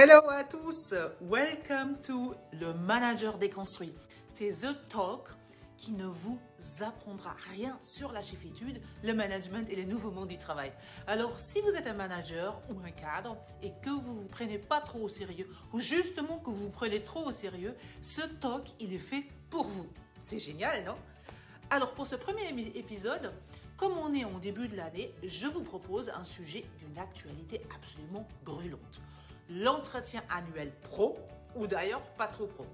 Hello à tous, welcome to le manager déconstruit. C'est The Talk qui ne vous apprendra rien sur la chefitude, le management et les nouveaux mondes du travail. Alors, si vous êtes un manager ou un cadre et que vous vous prenez pas trop au sérieux ou justement que vous vous prenez trop au sérieux, ce talk, il est fait pour vous. C'est génial, non? Alors, pour ce premier épisode, comme on est en début de l'année, je vous propose un sujet d'une actualité absolument brûlante. L'entretien annuel pro, ou d'ailleurs pas trop pro.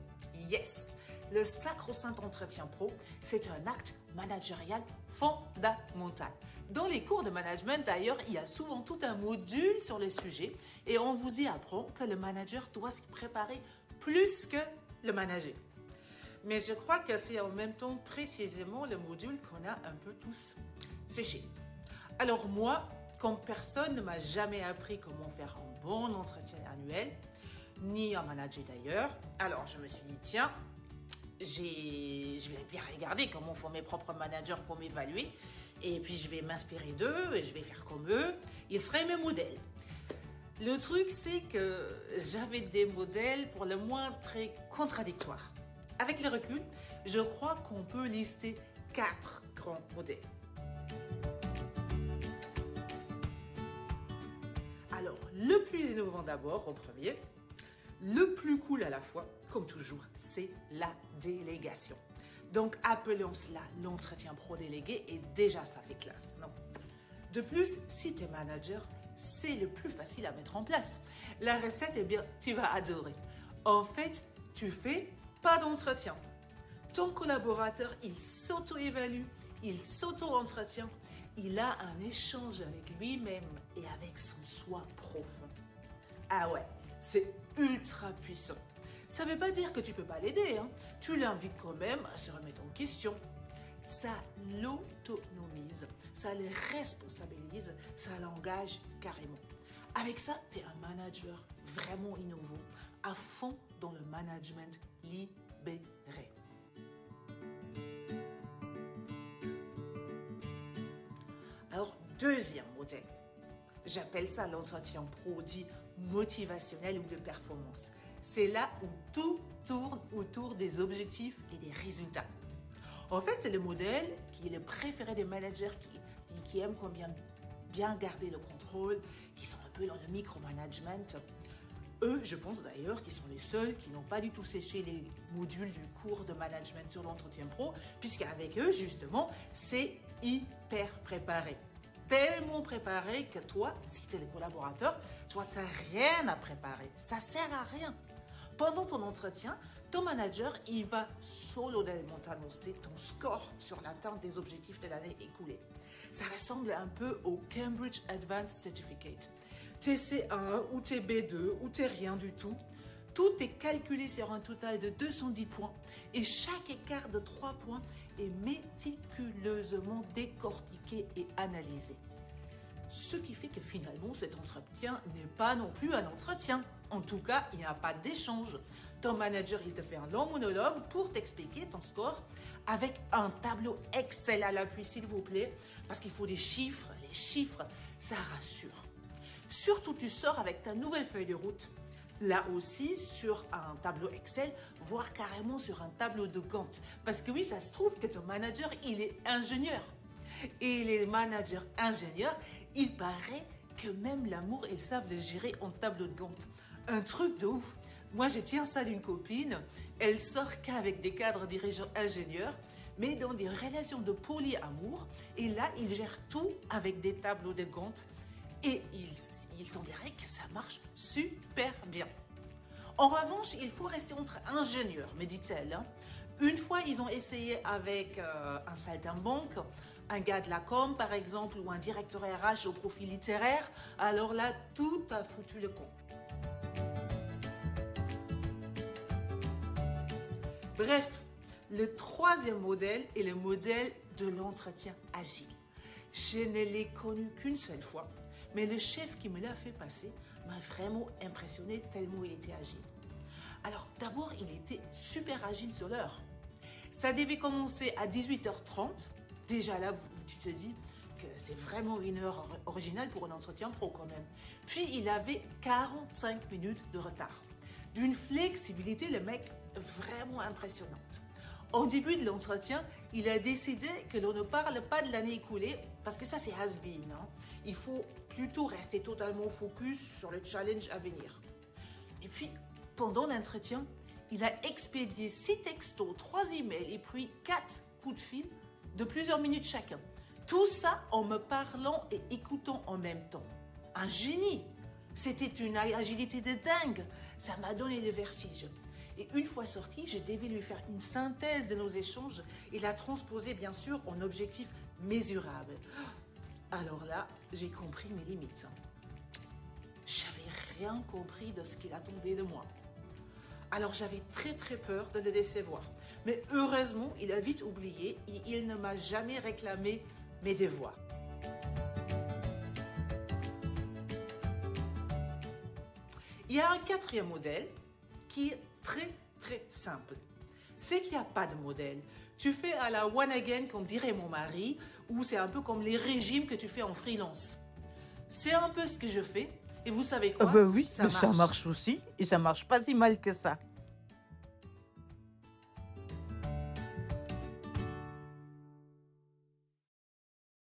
Yes! Le sacro-saint entretien pro, c'est un acte managérial fondamental. Dans les cours de management, d'ailleurs, il y a souvent tout un module sur le sujet et on vous y apprend que le manager doit s'y préparer plus que le manager. Mais je crois que c'est en même temps précisément le module qu'on a un peu tous séché. Alors moi, comme personne ne m'a jamais appris comment faire un bon entretien annuel, ni un manager d'ailleurs, alors je me suis dit, tiens, je vais bien regarder comment font mes propres managers pour m'évaluer, et puis je vais m'inspirer d'eux, et je vais faire comme eux, ils seraient mes modèles. Le truc, c'est que j'avais des modèles pour le moins très contradictoires. Avec le recul, je crois qu'on peut lister 4 grands modèles. Alors, le plus innovant d'abord, en premier, le plus cool à la fois, comme toujours, c'est la délégation. Donc, appelons cela l'entretien pro délégué et déjà ça fait classe, non? De plus, si tu es manager, c'est le plus facile à mettre en place. La recette, eh bien, tu vas adorer. En fait, tu fais pas d'entretien. Ton collaborateur, il s'auto-évalue, il s'auto-entretient, il a un échange avec lui-même et avec son soi profond. Ah ouais, c'est ultra puissant. Ça ne veut pas dire que tu ne peux pas l'aider, hein. Tu l'invites quand même à se remettre en question. Ça l'autonomise, ça les responsabilise, ça l'engage carrément. Avec ça, tu es un manager vraiment innovant, à fond dans le management libéré. Alors, deuxième modèle, j'appelle ça l'entretien pro dit motivationnel ou de performance. C'est là où tout tourne autour des objectifs et des résultats. En fait, c'est le modèle qui est le préféré des managers qui aiment bien garder le contrôle, qui sont un peu dans le micromanagement. Eux, je pense d'ailleurs qu'ils sont les seuls qui n'ont pas du tout séché les modules du cours de management sur l'entretien pro, puisqu'avec eux, justement, c'est hyper préparé. Tellement préparé que toi, si tu es le collaborateur, toi, tu n'as rien à préparer. Ça ne sert à rien. Pendant ton entretien, ton manager, il va solennellement t'annoncer ton score sur l'atteinte des objectifs de l'année écoulée. Ça ressemble un peu au Cambridge Advanced Certificate. T'es C1 ou t'es B2 ou t'es rien du tout. Tout est calculé sur un total de 210 points et chaque écart de 3 points est méticuleusement décortiqué et analysé. Ce qui fait que finalement, cet entretien n'est pas non plus un entretien. En tout cas, il n'y a pas d'échange. Ton manager, il te fait un long monologue pour t'expliquer ton score avec un tableau Excel à l'appui, s'il vous plaît, parce qu'il faut des chiffres. Les chiffres, ça rassure. Surtout, tu sors avec ta nouvelle feuille de route. Là aussi, sur un tableau Excel, voire carrément sur un tableau de Gantt. Parce que oui, ça se trouve que ton manager, il est ingénieur. Et les managers ingénieurs, il paraît que même l'amour, ils savent le gérer en tableau de Gantt. Un truc de ouf. Moi, je tiens ça d'une copine. Elle sort qu'avec des cadres dirigeants ingénieurs, mais dans des relations de polyamour. Et là, ils gèrent tout avec des tableaux de Gantt. Et il semblerait que ça marche super bien. En revanche, il faut rester entre ingénieurs, me dit-elle. Hein. Une fois, ils ont essayé avec un saltimbanque, un gars de la com, par exemple, ou un directeur RH au profil littéraire. Alors là, tout a foutu le camp. Bref, le troisième modèle est le modèle de l'entretien agile. Je ne l'ai connu qu'une seule fois. Mais le chef qui me l'a fait passer m'a vraiment impressionné tellement il était agile. Alors d'abord, il était super agile sur l'heure. Ça devait commencer à 18h30. Déjà là, tu te dis, que c'est vraiment une heure originale pour un entretien pro quand même. Puis il avait 45 minutes de retard. D'une flexibilité, le mec, vraiment impressionnante. Au début de l'entretien, il a décidé que l'on ne parle pas de l'année écoulée, parce que ça c'est has-been. Il faut plutôt rester totalement focus sur le challenge à venir. Et puis, pendant l'entretien, il a expédié 6 textos, 3 emails et puis 4 coups de fil de plusieurs minutes chacun. Tout ça en me parlant et écoutant en même temps. Un génie! C'était une agilité de dingue. Ça m'a donné le vertige. Et une fois sorti, je devais lui faire une synthèse de nos échanges et la transposer bien sûr en objectifs mesurables. Alors là, j'ai compris mes limites. J'avais rien compris de ce qu'il attendait de moi. Alors j'avais très peur de le décevoir. Mais heureusement, il a vite oublié et il ne m'a jamais réclamé mes devoirs. Il y a un quatrième modèle qui est très simple. C'est qu'il n'y a pas de modèle. Tu fais à la one again, comme dirait mon mari, ou c'est un peu comme les régimes que tu fais en freelance. C'est un peu ce que je fais. Et vous savez quoi? Oui, ça mais ça marche aussi. Et ça marche pas si mal que ça.